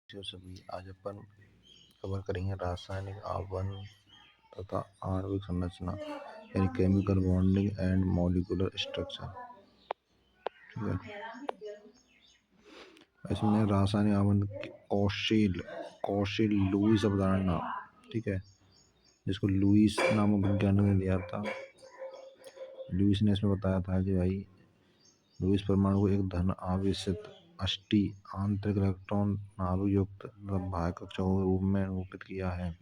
सभी आज अपन कवर करेंगे रासायनिक आबंध तथा आणविक संरचना यानी chemical bonding and molecular structure. ठीक है, इसमें रासायनिक आबंध कौशिल लुईस अवधारणा, ठीक है, जिसको लुईस नामक वैज्ञानिक ने दिया था। लुईस ने इसमें बताया था कि भाई लुईस परमाणु को एक धन आवेशित अष्टी आंतरिक इलेक्ट्रॉन नाभिक युक्त बाह्य कक्षों के रूप में निरूपित किया है।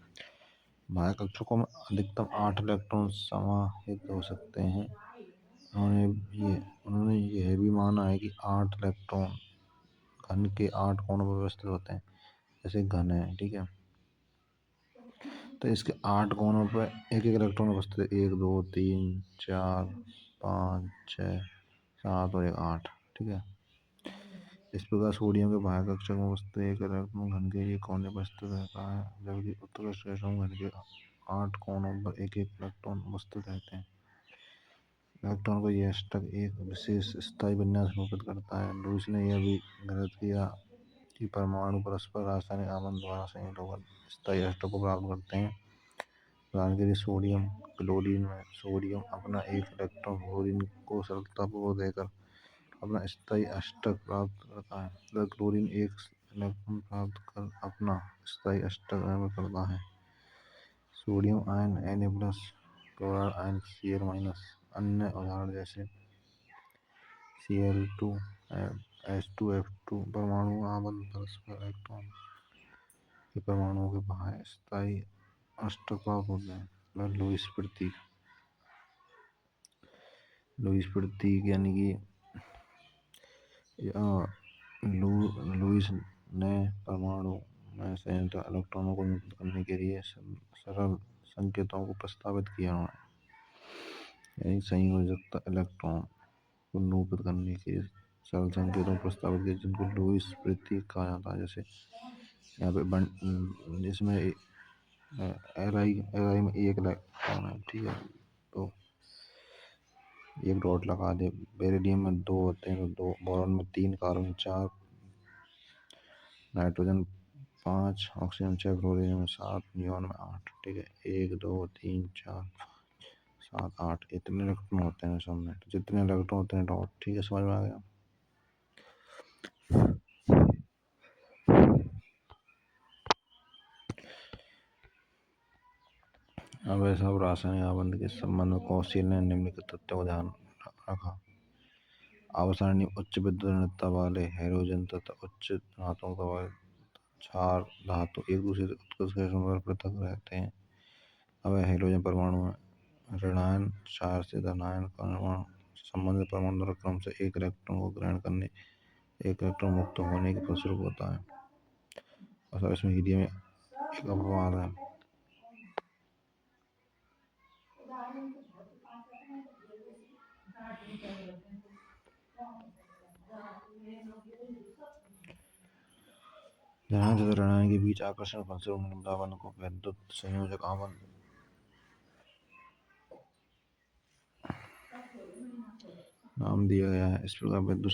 बाह्य कक्षों में अधिकतम 8 इलेक्ट्रॉन समाहित हो सकते हैं। उन्होंने यह भी माना है कि 8 इलेक्ट्रॉन घन के 8 कोणों पर व्यवस्थित होते हैं, जैसे घन है। ठीक है, तो इसके 8 कोणों पर एक एक इलेक्ट्रॉन उपस्थित है। 1 2 3 4 5 6 7 और 8। ठीक है, इस प्रकार सोडियम के बाह्य कक्षक में उपस्थित एक इलेक्ट्रॉन घन के एक कोने पर स्थित रहता है, जबकि उत्कृष्ट घन के 8 कोनों पर एक एक इलेक्ट्रॉन उपस्थित रहते हैं। इलेक्ट्रॉन को यह अष्टक एक विशेष स्थायी विन्यास निरूपित करता है। लुईस ने यह भी गलत किया कि परमाणु परस्पर रासायनिक आबंध द्वारा संयुक्त होकर स्थायी अष्टक को प्राप्त करते हैं। उदाहरण के लिए सोडियम क्लोरीन में सोडियम अपना एक इलेक्ट्रॉन क्लोरीन को सरलतापूर्वक देकर अपना स्थायी अष्टक प्राप्त करता है, तथा क्लोरीन एक इलेक्ट्रॉन प्राप्त कर अपना स्थायी अष्टक निर्मित करता है। Sodium ion Na+, chloride ion Cl-। अन्य उदाहरण जैसे Cl2 H2F2 परमाणु आबंध परस्पर इलेक्ट्रॉन के परमाणुओं के बाह्य स्थायी अष्टक प्राप्त होते हैं। लुईस प्रतीक यानी कि लुईस ने परमाणु में संयुक्त इलेक्ट्रॉनों को निरूपित करने के लिए सरल संकेतों को प्रस्तावित किया। यानी संयोजकता इलेक्ट्रॉन को निरूपित करने के सरल संकेतों को प्रस्तावित किया, जिनको लुईस प्रतीक कहा जाता है। जैसे यहाँ पे जिसमें एराई में एक इलेक्ट्रॉन है। ठीक है, तो एक डॉट लगा दे। बेरिलियम में 2 होते हैं, तो 2। बोरॉन में 3, कार्बन 4, नाइट्रोजन 5, ऑक्सीजन 6, फ्लोरीन में 7, नियोन में 8। ठीक है, 1 2 3 4 7 8 इतने इलेक्ट्रॉन होते हैं सब में। तो जितने इलेक्ट्रॉन होते हैं डॉट। ठीक है, समझ में आ गया। अब ऐसा रासायनिक आबंध के संबंध में कौशिल ने निम्नलिखित तथ्यों को ध्यान रखा। आवर्तसारणी उच्च विद्युत ऋणता वाले हैलोजन तथा उच्च धनात्मकता वाले क्षार धातु एक दूसरे से उत्कृष्ट गैसों पर पृथक रहते हैं। अब हैलोजन परमाणु में ऋणायन क्षार से धनायन परमाणु संबंधित परमाणु द्वारा क्रम से एक इलेक्ट्रॉन को ग्रहण करने, एक इलेक्ट्रॉन मुक्त होने के फलस्वरूप होता है। और इसमें हीलियम एक अपवाद है। ध्यान से ऋणायन के बीच आकर्षण फलस्वरूप निर्मित आबंध को वैद्युत संयोजक आबंध नाम दिया गया है। इस प्रकार वैद्युत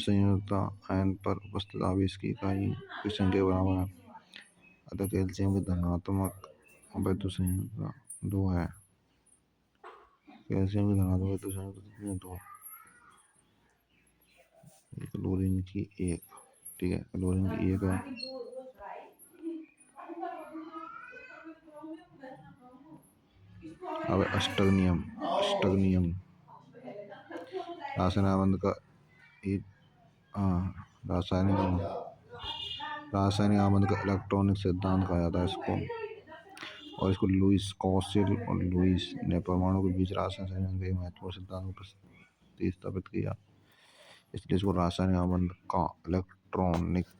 संयोजकता आयन पर उपस्थित आवेश की इकाई की संख्या के बराबर है। अतः कैल्शियम की धनात्मक वैद्युत संयोजकता 2 है। कैल्शियम की धनात्मक वैद्युत संयोजकता 2, क्लोरीन की 1। ठीक है, क्लोरीन की 1 है। अब अष्टक नियम रासायनिक आबंध का रासायनिक आबंध का इलेक्ट्रॉनिक सिद्धांत कहा जाता है इसको। और इसको कौशिल और लुईस ने परमाणु के बीच रासायनिक संयोजन के महत्वपूर्ण सिद्धांत को प्रतिस्थापित किया। इसलिए इसको रासायनिक आबंध का इलेक्ट्रॉनिकी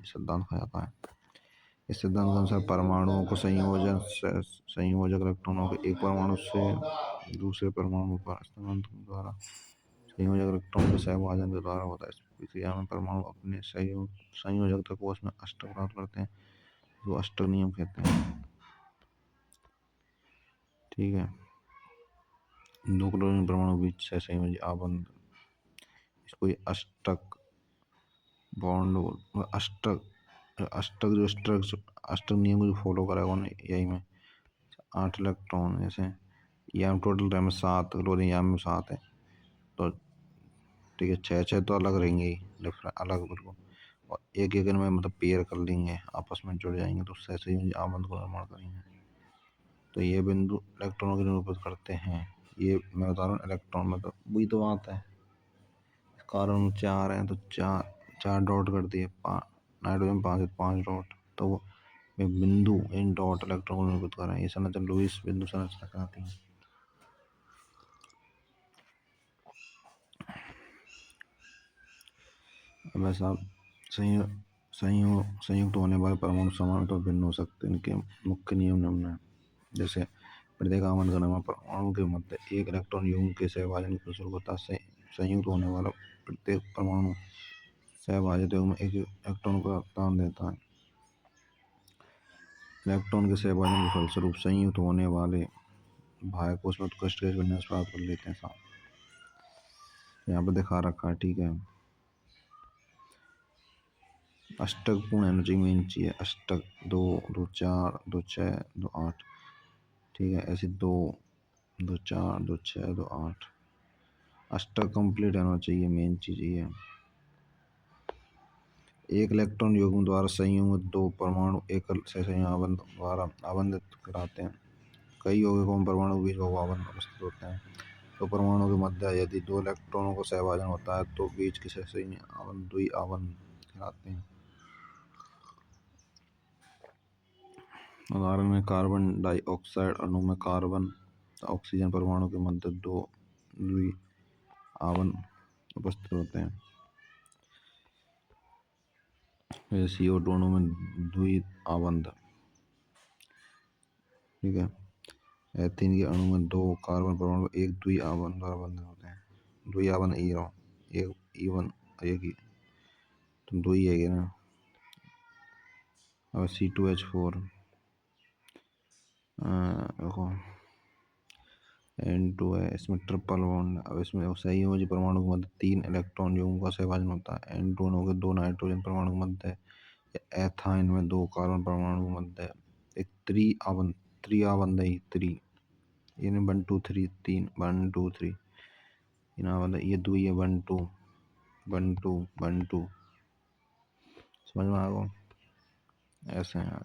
सिद्धांत कहा जाता है। इस सिद्धांत के अनुसार परमाणुओं को संयोजक इलेक्ट्रॉनों के एक परमाणु से दूसरे परमाणु पर स्थानांतरण द्वारा संयोजक इलेक्ट्रॉन के सहभाजन के द्वारा होता है। इस प्रक्रिया में परमाणु अपने संयोजकता कोष में अष्टक प्राप्त करते हैं, जो अष्टक नियम कहते हैं। ठीक है, 2 क्लोरीन परमाणु बीच सहसंयोजी आबंध, इसको अष्टक बॉन्ड अष्टक अष्टक जो स्ट्रक्चर अष्टक नियम को जो फॉलो करेगा उन्हें यही में 8 इलेक्ट्रॉन ऐसे। यहाँ टोटल टाइम में 7 क्लोरीन यहाँ में 7 है तो ठीक है। 6 तो अलग रहेंगे ही डिफरेंट अलग बिल्कुल। और एक एक में मतलब पेयर कर लेंगे आपस में जुड़ जाएंगे तो उससे ऐसे ही आबंध को निर्माण करेंगे। तो ये बिंदु इलेक्ट्रॉनों की निरूपित करते हैं। ये मैं बता रहा हूँ इलेक्ट्रॉन मतलब वही तो बात है। कार्बन 4 है तो 4 डॉट कर दिए। नाइट्रोजन 5 है 5 डॉट। तो वो बिंदु इन डॉट इलेक्ट्रॉन को निरूपित कर रहे हैं। ये संरचना लुईस बिंदु संरचना कहलाती है। अब ऐसा संयुक्त होने वाले परमाणु समान तो भिन्न हो सकते हैं। इनके मुख्य नियम निम्न है। जैसे प्रत्येक आमंत्रण करने वाले परमाणु के मध्य एक इलेक्ट्रॉन युग्म के सहभाजन की शुरुआत से संयुक्त होने वाला प्रत्येक परमाणु सहभाजित युग्म एक इलेक्ट्रॉन को दान देता है। इलेक्ट्रॉन के सहभाजन के फलस्वरूप संयुक्त होने वाले भाग को उसमें उत्कृष्ट गैस विन्यास प्राप्त कर लेते हैं। साहब यहाँ पर दिखा रखा है ठीक है। अष्टक पूर्ण एनर्जी मेन चाहिए। अष्टक 2 2 4 2 6 2 8 ठीक है। ऐसे 2 2 4 2 6 2 8 अष्टक कंप्लीट होना चाहिए मेन चीज ये। एक इलेक्ट्रॉन युग्म द्वारा संयुग्मित 2 परमाणु एकल सहसंयोजन द्वारा आबंधित कराते हैं। कई यौगिकों में परमाणु के बीच बहुआबंध उपस्थित होते हैं। तो परमाणु के मध्य यदि 2 इलेक्ट्रॉनों को सहभाजन होता है तो बीच के सहसंयोजन द्विआबंध कहलाते हैं। उदाहरण में कार्बन डाइऑक्साइड अणु में कार्बन ऑक्सीजन परमाणु के मध्य 2 द्विआबंध उपस्थित होते हैं। CO2 अणु में द्विआबंध ठीक है। एथीन के अणु में 2 कार्बन परमाणु एक द्विआबंध द्वारा बंधन होते हैं। द्विआबंध एक E1 एक ही तो 2 ही है ना। और C2H4 देखो N2 है इसमें ट्रिपल बॉन्ड। अब इसमें संयोजी परमाणु के मध्य 3 इलेक्ट्रॉन युग्म का सहभाजन होता है। N2 अणु के 2 नाइट्रोजन परमाणु के मध्य एथाइन में 2 कार्बन परमाणु के मध्य एक त्रिआबंध है। यानी 1 2 3 3 1 2 3 ये 2 है 1 2 1 2 1 2 समझ में आ गया ऐसे है।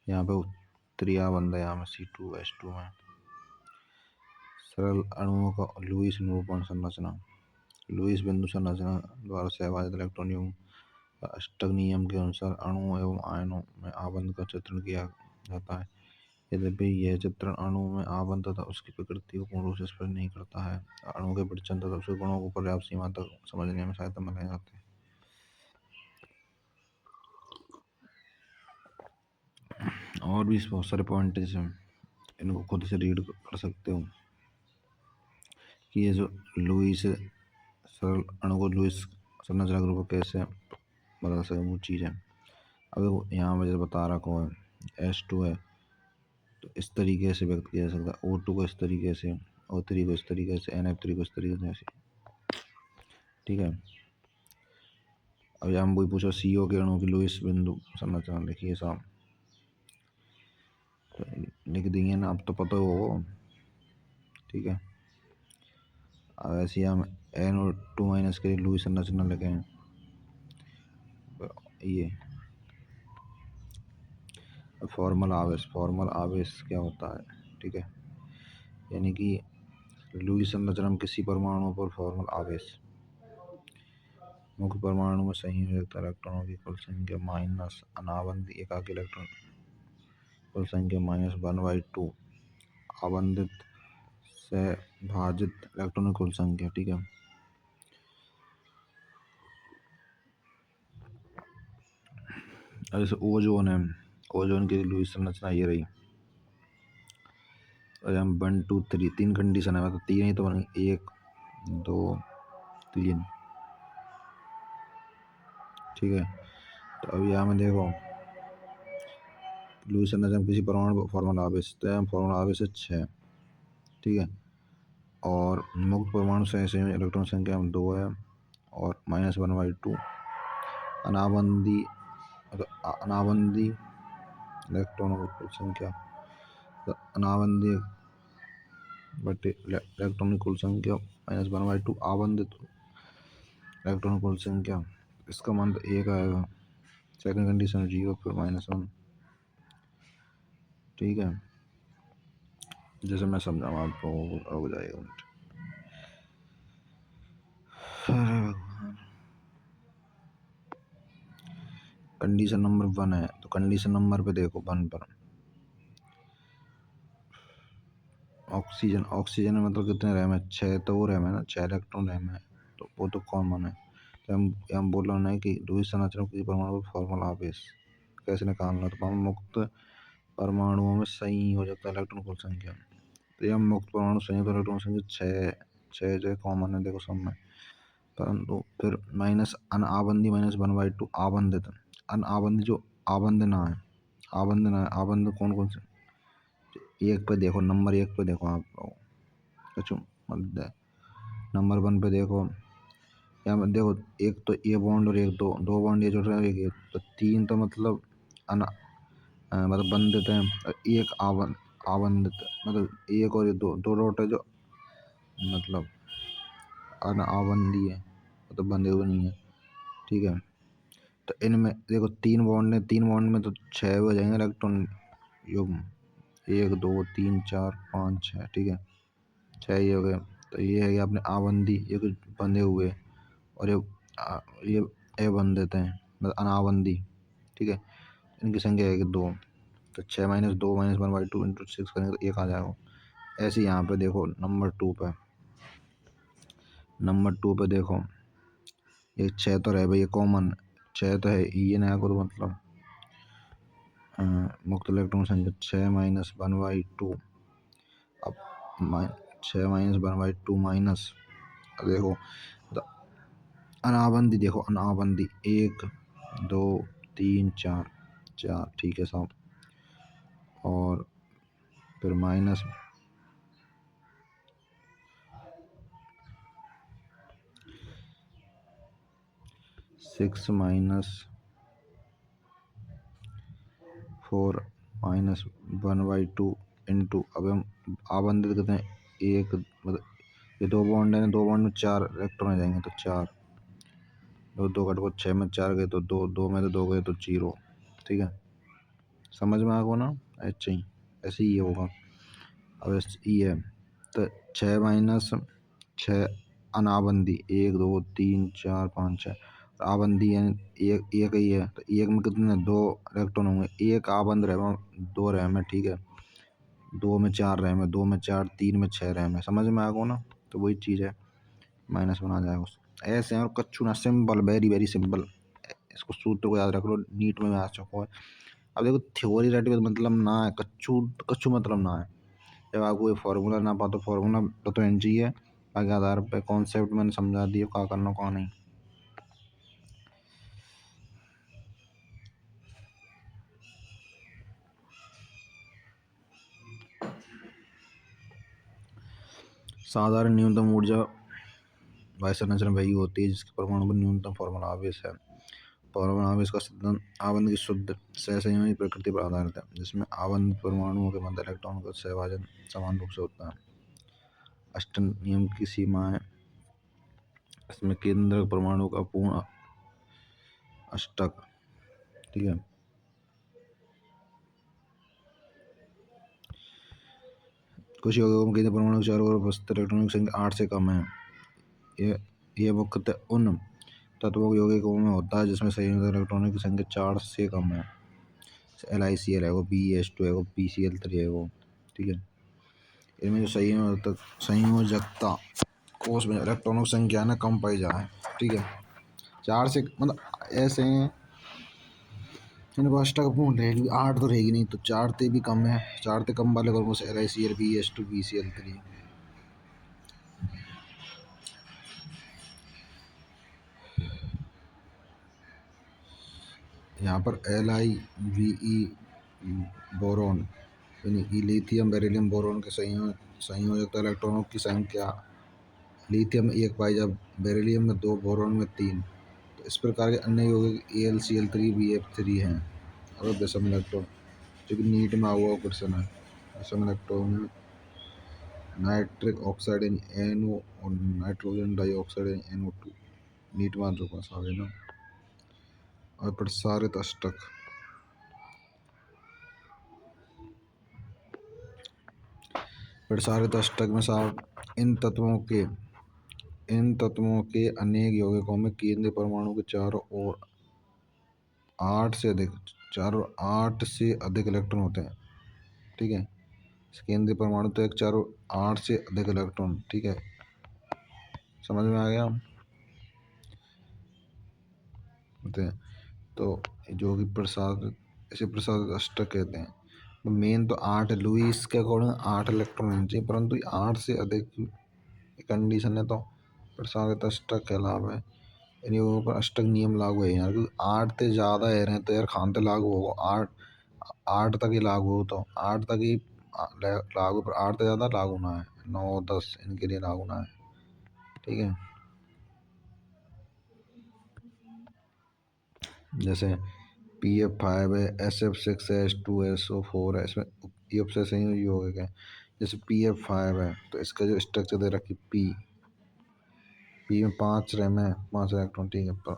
यहाँ पे त्रिआबंध है यहाँ में C2H2 में। सरल अणुओं का लुईस निरूपण संरचना। लुईस बिंदु संरचना द्वारा सहभाजित इलेक्ट्रॉन युग्म अष्टक नियम के अनुसार अणुओं एवं आयनों में आबंध का चित्रण किया जाता है। यद्यपि यह चित्रण अणु में आबंध तथा उसकी प्रकृति को पूर्ण रूप से स्पष्ट नहीं करता है। अणु के परिचय तथा उसके गुणों को पर्याप्त सीमा तक समझने में सहायता मिल जाती है। और भी बहुत सारे पॉइंट्स हैं इनको खुद से रीड कर सकते हो कि ये जो लुईस सरल अणु को लुईस संरचना के रूप में कैसे बदल सके वो चीज़ है। अब यहाँ मुझे बता रखा है H2 है तो इस तरीके से व्यक्त किया जा सकता है। O2 को इस तरीके से, O3 को इस तरीके से, NF3 को इस तरीके से ठीक है। अब यहाँ वही पूछो CO के अणु की लुईस बिंदु संरचना लिखिए साहब तो लिख देंगे ना अब तो पता हो ठीक है। अब ऐसे हम NO2- के लिए लुईस संरचना लिखें ये फॉर्मल आवेश क्या होता है ठीक है। यानी कि लुईस संरचना में किसी परमाणु पर फॉर्मल आवेश मुख्य परमाणु में संयुक्त इलेक्ट्रॉनों की कुल संख्या माइनस अनाबंध एकाकी इलेक्ट्रॉन कुल संख्या -1/2 आबंधित से भाजित इलेक्ट्रॉन की कुल संख्या ठीक है। अब जैसे ओजोन है, ओजोन की लुईस संरचना ये रही। और हम 1 2 3 3 कंडीशन है मतलब 3 ही तो बनेंगे 1 2 3 ठीक है। तो अब यहाँ में देखो लुईस संरचना किसी परमाणु फॉर्मल आवेश तो फॉर्मल आवेश है 6 ठीक है। और मुक्त परमाणु से इलेक्ट्रॉन संख्या 2 है और -1/2 अनाबंदी अनाबंदी इलेक्ट्रॉनों की कुल संख्या, अनाबंदी बटे इलेक्ट्रॉन की कुल संख्या -1/2 आबंदित इलेक्ट्रॉन की कुल संख्या, इसका मान तो 1 आएगा। सेकंड कंडीशन 0 फिर -1। ठीक है, जैसे मैं समझाऊँ आप लोगों को हो जाएगा। कंडीशन नंबर 1 है तो कंडीशन नंबर पे देखो 1 पर ऑक्सीजन में मतलब कितने रैम है, 6 तो वो रैम है ना, 6 इलेक्ट्रॉन रैम है, तो वो तो कॉमन है। तो हम बोल रहे हैं कि द्वितीय संरचना की परमाणु फॉर्मूला बेस कैसे निकालना, तो हम मुक्त परमाणुओं में संयोजक इलेक्ट्रॉन कुल संख्या, तो यह मुक्त परमाणु संयुक्त इलेक्ट्रॉन संख्या 6 जो कॉमन है देखो सब में, परंतु फिर माइनस अनाबंदी -1/2 आबंदित, अनाबंदी जो आबंद ना है, आबंद कौन कौन से, एक पे देखो, नंबर 1 पे देखो आप लोग, अच्छा नंबर 1 पे देखो, यहाँ पे देखो एक तो ये बॉन्ड और एक दो बॉन्ड ये जुड़ रहे हैं, एक तो 3 तो मतलब मतलब बंधित है, एक आबंधित मतलब एक और ये दो डॉट है जो मतलब अनाबंदी है, मतलब बंधे हुए नहीं है। ठीक है, तो इनमें देखो 3 बॉन्ड है, 3 बॉन्ड में तो 6 हो जाएंगे इलेक्ट्रॉन युग्म, 1 2 3 4 5 6। ठीक है, 6 ये हो गए, तो ये है कि अपने आबंदी ये कुछ बंधे हुए, और ये बंधित हैं मतलब अनाबंदी। ठीक है, इनकी संख्या है कि 2, तो 6 - 2 -1/2 × 6 करेंगे तो 1 आ जाएगा। ऐसे यहाँ पे देखो नंबर 2 पे देखो, ये 6 तो रहे भाई, ये कॉमन 6 तो है, ये नया को तो मतलब मुक्त इलेक्ट्रॉन संख्या 6 - 1/2, अब 6 - 1/2 माइनस, अब देखो तो अनाबंदी देखो, अनाबंदी 1 2 3 4, ठीक है साहब, और फिर माइनस 6 - 4 -1/2 इंटू, अब हम आबंदित करते हैं एक, मतलब ये 2 बॉन्ड है, 2 बॉन्ड में 4 इलेक्ट्रॉन आ जाएंगे, तो 4 दो घट को 6 में 4 गए तो 2 में तो 2 गए तो 0। ठीक है, समझ में आ गया ना, ऐसे ही होगा। अब ये है तो 6 - 6 अनाबंदी 1 2 3 4 5 6, आबंदी है एक ही है, तो एक में कितने 2 इलेक्ट्रॉन होंगे, एक आबंद रैम 2 रैम है। ठीक है, 2 में 4 रैम है, 2 में 4, 3 में 6 रैम है, समझ में आ गया ना, तो वही चीज़ है, -1 आ जाएगा ऐसे। और कच्चू ना, सिंपल, वेरी वेरी सिंपल, इसको सूत्र को याद रख लो, नीट में आ चुका है। अब देखो थ्योरी रट के मतलब ना है, कच्चू कच्चू मतलब ना है, जब आपको ये फार्मूला ना पा तो फार्मूला तो एन जी है, बाकी आधार पे कॉन्सेप्ट मैंने समझा दिया क्या करना क्या नहीं। साधारण न्यूनतम ऊर्जा वायुसंरचना वही होती है जिसके परमाणु पर न्यूनतम फॉर्मूला आवेश है। परमाणु आवेश का सिद्धांत आबंध की शुद्ध सहसंयोजी प्रकृति पर आधारित है, जिसमें आबंधित परमाणुओं के मध्य इलेक्ट्रॉन का सहभाजन समान रूप से होता है। अष्टन नियम की सीमाएं, इसमें केंद्रक परमाणु का पूर्ण अष्टक। ठीक है, कुछ यौगिकों में केंद्रीय परमाणु के चारों ओर उपस्थित इलेक्ट्रॉनों की संख्या 8 से कम है। यह मुख्यतः उन तत्वों के यौगिकों में होता है जिसमें संयुक्त इलेक्ट्रॉनों की संख्या 4 से कम है। LiCl है वो, BeS2 है वो, PCl3 है वो। ठीक है, इनमें जो संयोजकता कोष में इलेक्ट्रॉनों की संख्या ना कम पाई जाए। ठीक है, 4 से मतलब ऐसे हैं, इनको अष्टक पूर्ण रहेगी, 8 तो रहेगी नहीं, तो 4 से भी कम है, 4 से कम वाले वर्गों से LiCl, BeS2, PCl3। यहाँ पर LiVe बोरोन यानी कि लिथियम बेरिलियम बोरोन के संयोजक इलेक्ट्रॉनों की संख्या, लिथियम में 1 पाई जाए, बेरिलियम में 2, बोरोन में 3, तो इस प्रकार के अन्य यौगिक AlCl3BF3 हैं। अब विषम इलेक्ट्रॉन जो कि नीट में हुआ क्वेश्चन है। विषम इलेक्ट्रॉन में नाइट्रिक ऑक्साइड इन NO और nitrogen dioxide in NO2 NEET में जो पास आ गए ना। और प्रसारित अष्टक, प्रसारित अष्टक में साहब इन तत्वों के अनेक यौगिकों में केंद्रीय परमाणु के चारों ओर 8 से अधिक इलेक्ट्रॉन होते हैं। ठीक है, केंद्रीय परमाणु तो एक चारों 8 से अधिक इलेक्ट्रॉन। ठीक है, समझ में आ गया। तो जो कि इसे प्रसारित अष्टक कहते हैं। मेन तो 8 लुईस के अकॉर्डिंग 8 इलेक्ट्रॉन होने चाहिए, परंतु 8 से अधिक कंडीशन है तो प्रसारित अष्टक कहलावा है। इन योगों पर अष्टक नियम लागू है यार, क्योंकि 8 से ज़्यादा है रहे तो यार खान तो लागू होगा। 8 तक ही लागू हो, तो 8 तक ही लागू, पर 8 से ज़्यादा लागू ना है। 9 10 इनके लिए लागू ना है। ठीक है, जैसे PF5 है, SF6H2SO4 है, इसमें ये सबसे सही यौगिक है। जैसे PF5 है तो इसका जो स्ट्रक्चर दे रखी पी में 5 रैम है, 5 इलेक्ट्रॉन। ठीक है, पर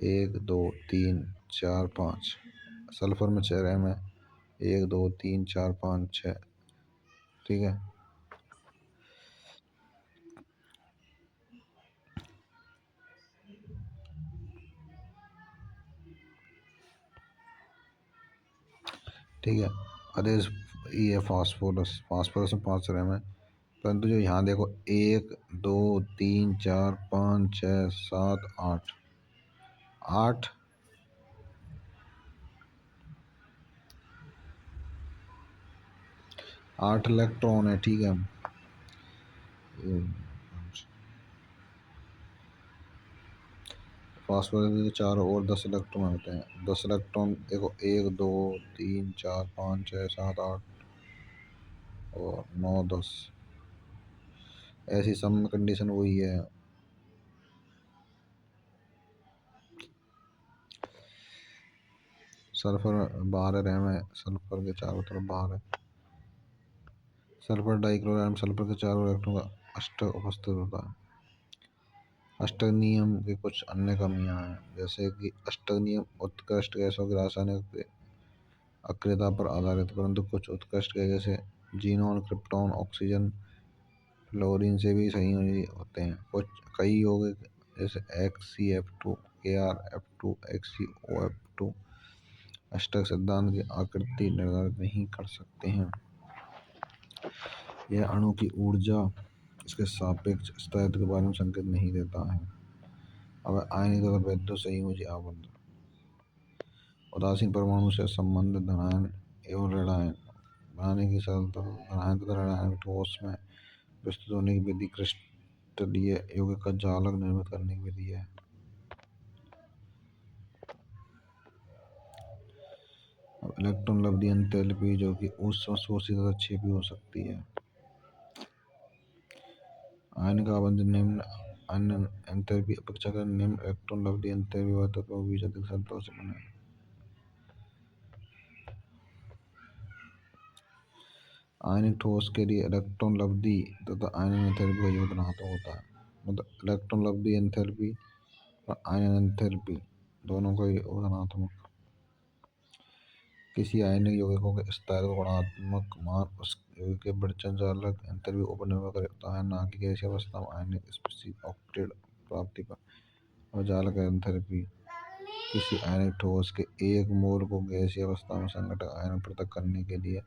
1 2 3 4 5। सल्फर में 6 रैम है, 1 2 3 4 5 6। ठीक है, ठीक है। अरे ये फास्फोरस में 5 रैम है, परंतु जो यहाँ देखो 1 2 3 4 5 6 7 8 8 8 इलेक्ट्रॉन है। ठीक है, फास्फोरस के चारों ओर 10 इलेक्ट्रॉन होते हैं। 10 इलेक्ट्रॉन देखो 1 2 3 4 5 6 7 8 और 9 10, ऐसी सम कंडीशन वही है। सल्फर 12 रैम है, सल्फर के चारों तरफ बाहर है। सल्फर डाइक्लोराइड में सल्फर के चारों इलेक्ट्रॉन का अष्टक उपस्थित होता है। अष्टक नियम की कुछ अन्य कमियां हैं, जैसे कि अष्टक नियम उत्कृष्ट गैसों की रासायनिक अक्रियता पर आधारित, परंतु कुछ उत्कृष्ट गैस जैसे जीनोन क्रिप्टॉन ऑक्सीजन फ्लोरीन से भी सही होते हैं। कुछ कई यौगिक जैसे XCF2 KrF2 XCOF2 अष्टक सिद्धांत की आकृति निर्धारित नहीं कर सकते हैं। यह अणु की ऊर्जा इसके सापेक्ष स्थायित्व के बारे में संकेत नहीं देता है। अब आयनिक तथा वैद्युत आबंध, उदासीन परमाणु से संबंधित धनायन एवं ऋणायन बनाने की सरलता, धनायन तथा ऋणायन ठोस में विस्तृत होने की विधि क्रिस्टलीय यौगिक का जालक निर्मित करने की विधि है। अब इलेक्ट्रॉन लब्धि एंथैल्पी जो कि ऊष्मा शोषित तथा छेपी हो सकती है। आयन का आबंधन निम्न अन्य एंथैल्पी अपेक्षाकृत निम्न इलेक्ट्रॉन लब्धि एंथैल्पी वाले तत्वों के बीच अधिक शर्तों से बना है। आयनिक ठोस के लिए इलेक्ट्रॉन लब्धि तथा आयन एंथैल्पी का योग धनात्मक होता है। मतलब इलेक्ट्रॉन लब्धि एंथैल्पी और आयन एंथैल्पी दोनों का योग धनात्मक। किसी आयनिक यौगिकों के स्थायित्व गुणात्मक मान उस यौगिक के विचलन चालक एंथैल्पी के ऊपर निर्भर करता है, ना कि गैसीय अवस्था में आयनिक स्पेसिफिक ऑक्टेट प्राप्ति पर। और जालक एंथैल्पी किसी आयनिक ठोस के 1 मोल को गैसीय अवस्था में संघटक आयन पृथक करने के लिए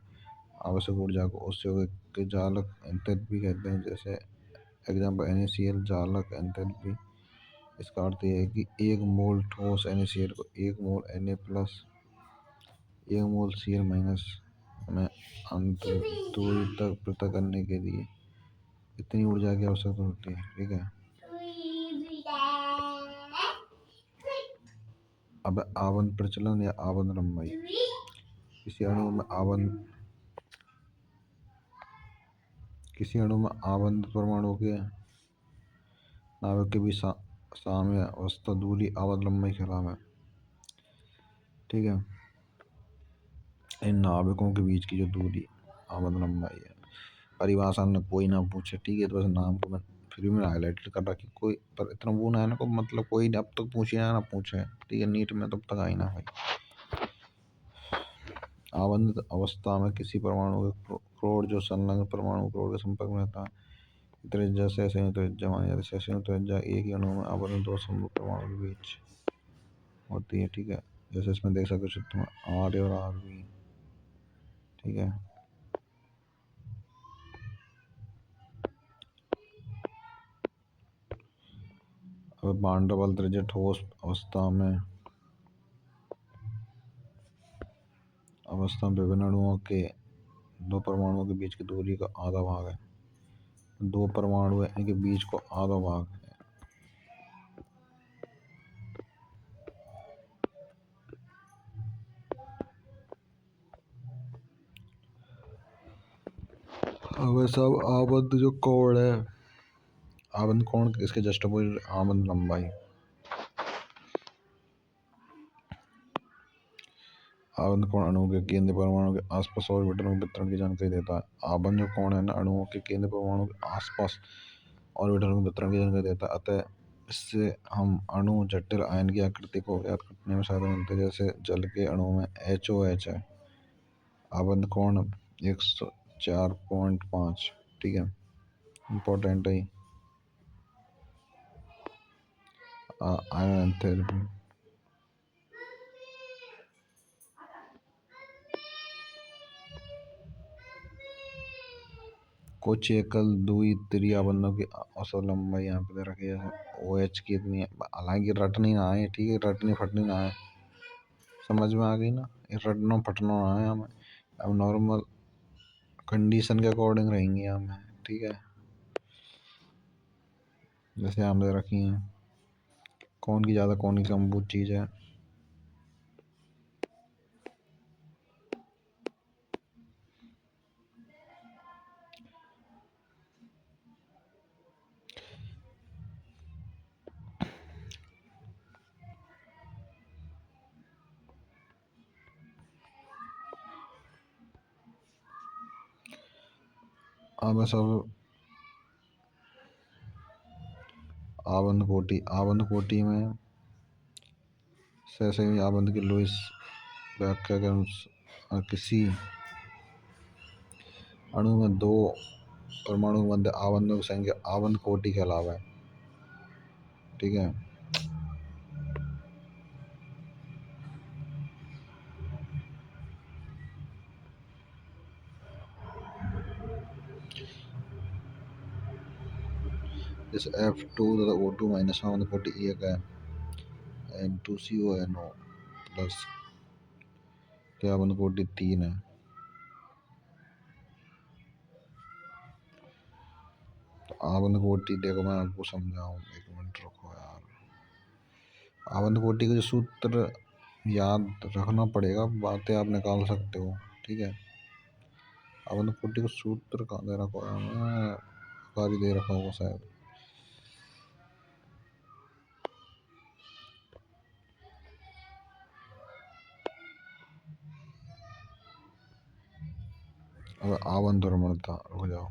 आवश्यक ऊर्जा को उस यौगिक के जालक एंथैल्पी कहते हैं। जैसे एग्जाम्पल NaCl जालक एंथैल्पी। इसका अर्थ यह है कि 1 मोल ठोस NaCl को 1 मोल Na प्लस 1 मोल Cl माइनस में अंतर दूरी तक पृथक करने के लिए इतनी ऊर्जा की आवश्यकता होती है। ठीक है, अब आबंध प्रचलन या आबंध लंबाई। किसी अणु में आबंध परमाणु के नाभिक के बीच साम्य अवस्था दूरी आवर्त लंबाई के अलावा, ठीक है, इन नाविकों के बीच की जो दूरी आवर्त लंबाई है। परिभाषा ने कोई ना पूछे, ठीक है, तो बस नाम को मैं फिर भी मैंने हाईलाइट कर रखी, कोई पर इतना वो ना है ना, को मतलब कोई अब तक पूछे ना पूछे, ठीक है, नीट में तब तक आई ना भाई। आबंधित अवस्था में किसी परमाणु के क्रोड जो संलग्न परमाणु क्रोड के संपर्क में रहता है, त्रिज्या से त्रिज्या मानी जाती है। से त्रिज्या एक ही अणु में आबंधित दो समरूप परमाणु के बीच होती है, ठीक है। जैसे इसमें देख सकते हो चित्र में आर और आर भी, ठीक है। अब पांडव बल त्रिज्या ठोस अवस्था में विभिन्न अणुओं के दो परमाणुओं के बीच की दूरी का आधा भाग है। दो परमाणु है, इनके बीच को आधा भाग है। अब सब आबद्ध जो कोण है, आबद्ध कोण इसके जस्ट अपोजिट आबद्ध लंबाई। आबद्ध कोण अणु के केंद्र परमाणु के आसपास ऑर्बिटल में वितरण की जानकारी देता है। आबद्ध जो कोण है ना, अणुओं के केंद्र परमाणु के आसपास ऑर्बिटल में वितरण की जानकारी देता है। अतः इससे हम अणु जटिल आयन की आकृति को ज्ञात करने में सहायता मिलती है। जैसे जल के अणु में HOH है, आबद्ध कोण 104.5, ठीक है, इम्पोर्टेंट है आयन एंथैल्पी। कुछ एकल द्वितीय आबंधों की औसत लंबाई यहाँ पे दे रखी है। OH की इतनी है, हालांकि रटनी ना आए, ठीक है, रटनी फटनी ना आए, समझ में आ गई ना, ये रटना फटना ना आए हमें। अब नॉर्मल कंडीशन के अकॉर्डिंग रहेंगी हमें, ठीक है। जैसे यहाँ दे रखी हैं, कौन की ज़्यादा कौन की कम वो चीज़ है। अब सब आबंध कोटि में सही आबंध की लुईस व्याख्या के अनुसार किसी अणु में दो परमाणु के मध्य आबंधों की संख्या आबंध कोटि के अलावा है, ठीक है। जैसे F2 तथा O2 माइनस आबंध कोटि 1 है, N2CONO प्लस के आबंध कोटि 3 है। तो आबंध कोटि देखो मैं आपको समझाऊं, एक मिनट रुको यार। आबंध कोटि का जो सूत्र याद रखना पड़ेगा, बातें आप निकाल सकते हो, ठीक है। आबंध कोटि का सूत्र कहाँ दे रखा है, मैं कारी दे रखा होगा शायद। अब आबंध दुर्मलता, रुक जाओ,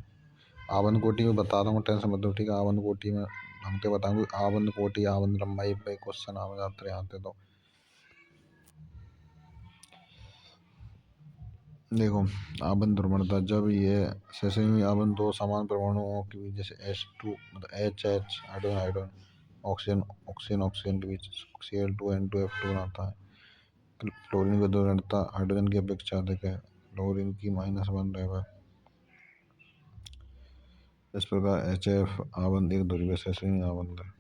आबंध कोटि में बता दूंगा, टेंशन मत लो, ठीक है। आबंध कोटि में हम तो बताऊंगे आबंध कोटि आबंध लंबाई पे क्वेश्चन आ जाते हैं तो देखो। आबंध ध्रुवणता जब ये सेसमी आबंध दो समान परमाणुओं के बीच, जैसे H2 मतलब HH hydrogen hydrogen oxygen oxygen oxygen के बीच Cl2N2F2 बनाता है। क्लोरीन की ध्रुवणता हाइड्रोजन की अपेक्षा अधिक है, क्लोरीन की -1 रहेगा। इस प्रकार HF आबंध एक ध्रुवीय सेसमी आबंध है।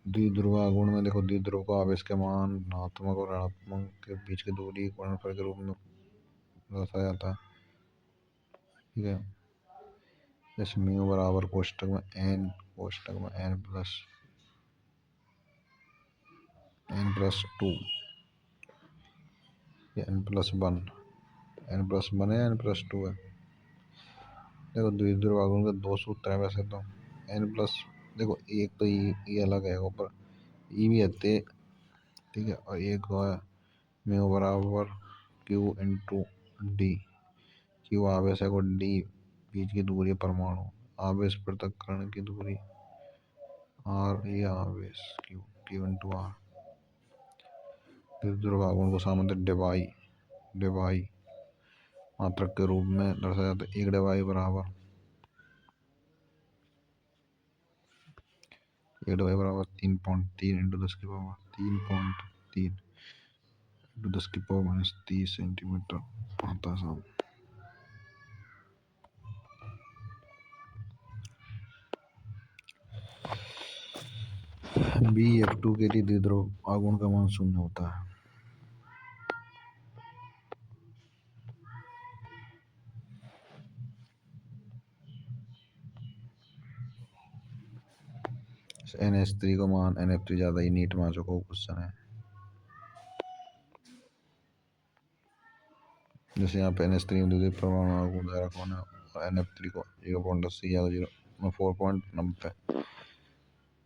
द्विध्रुव गुण में देखो, द्विध्रुव को आवेश के मान धनात्मक और ऋणात्मक के बीच की दूरी गुणनफल के रूप में दर्शाया जाता है, ठीक है। जैसे म्यू बराबर कोष्टक में n n+2 या n+1, n+1 है n+2 है। देखो द्विध्रुव आघूर्ण के दो सूत्र हैं वैसे तो। n प्लस देखो एक तो ई अलग है ऊपर, ई भी है ठीक है, और एक है म्यू बराबर क्यू इंटू डी। क्यू आवेश है को डी बीच की दूरी परमाणु, आवेश पृथक्करण की दूरी आर, ये आवेश क्यू, क्यू इंटू आर। द्विध्रुव आघूर्ण को सामान्य डिवाई मात्रक के रूप में दर्शाया जाता है। एक डिवाई बराबर 3.3 इंटू 10⁻³ सेंटीमीटर आता है साहब। Bf2 के लिए द्विध्रुव आघूर्ण का मान 0 होता है। NH3 को मान NF3 ज्यादा, ही नीट में आ चुका क्वेश्चन है। जैसे यहाँ पे NH3 में द्वितीय परमाणु आघूर्ण धारा कौन है, और NF3 को 0.80 या 4.90।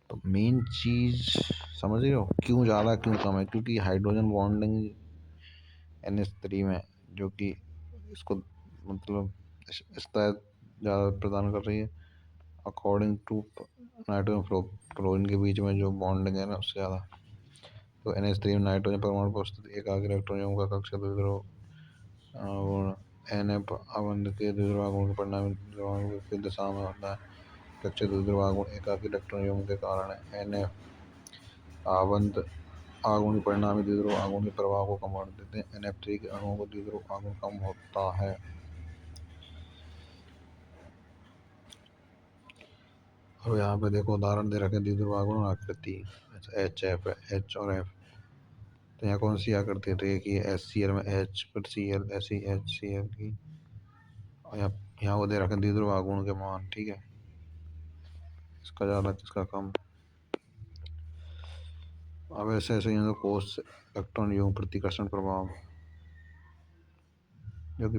तो मेन चीज समझ रहे हो क्यों ज़्यादा क्यों कम है, क्योंकि हाइड्रोजन बॉन्डिंग NH3 में जो कि इसको मतलब इस तरह ज़्यादा प्रदान कर रही है अकॉर्डिंग टू नाइट्रोजन फ्लोरीन के बीच में जो बॉन्डिंग है ना उससे ज़्यादा। तो NH3 में नाइट्रोजन परमाणु पर उपस्थित एकाकी इलेक्ट्रॉनों का कक्षा द्विध्रुव आघूर्ण NF अवंध के द्विध्रुव आघूर्ण के परिणामी द्रव्यों के विपरीत दिशा में होता है। कक्षा द्विध्रुव आघूर्ण एकाकी इलेक्ट्रॉन के कारण है। NF अवंध आघूर्ण के परिणामी द्विध्रुव आघूर्ण के प्रभाव को कम कर देते हैं। NF3 के अणुओं को द्विध्रुव आघूर्ण कम होता है। और यहाँ पे देखो उदाहरण दे रखे द्विध्रुव आघूर्ण आकृति HF है, H और F। तो यहाँ कौन सी आकृति रेखीय है, HCl में H पर Cl, ऐसी HCl की। और यहाँ वो दे रखे द्विध्रुव आघूर्ण के मान, ठीक है, इसका ज़्यादा किसका कम। अब ऐसे ऐसे यहाँ कोष इलेक्ट्रॉन युग्म प्रतिकर्षण प्रभाव जो कि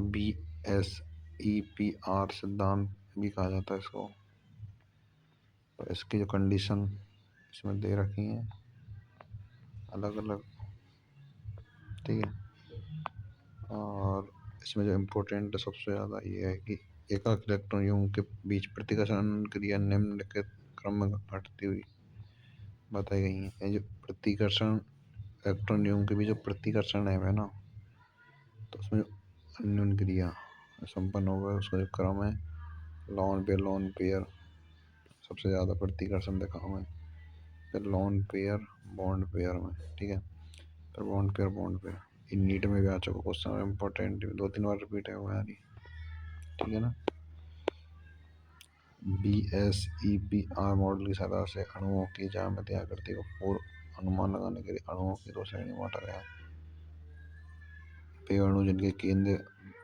BSEPR सिद्धांत भी कहा जाता है इसको। तो इसकी जो कंडीशन इसमें दे रखी हैं अलग अलग, ठीक है। और इसमें जो इम्पोर्टेंट सबसे ज़्यादा ये है कि एकाक इलेक्ट्रॉन युग्म के बीच प्रतिकर्षण क्रिया निम्नलिखित क्रम में घटती हुई बताई गई है। जो प्रतिकर्षण इलेक्ट्रॉन युग्म के बीच जो प्रतिकर्षण है ना, तो उसमें अन्योन क्रिया संपन्न होगा उसका जो क्रम है लॉन पेयर सबसे ज़्यादा प्रतिकर्षण दिखा हुआ है, फिर लॉन पेयर बॉन्ड पेयर में, ठीक है, फिर बॉन्ड पेयर इन नीट में भी आ चुका क्वेश्चन, इम्पोर्टेंट 2-3 बार रिपीट है हुआ यानी, ठीक है ना। BSEPR मॉडल की सहायता से अणुओं की ज्यामितीय आकृति को पूर्व अनुमान लगाने के लिए अणुओं की 2 श्रेणी में बांटा गया। वे अणु जिनके केंद्र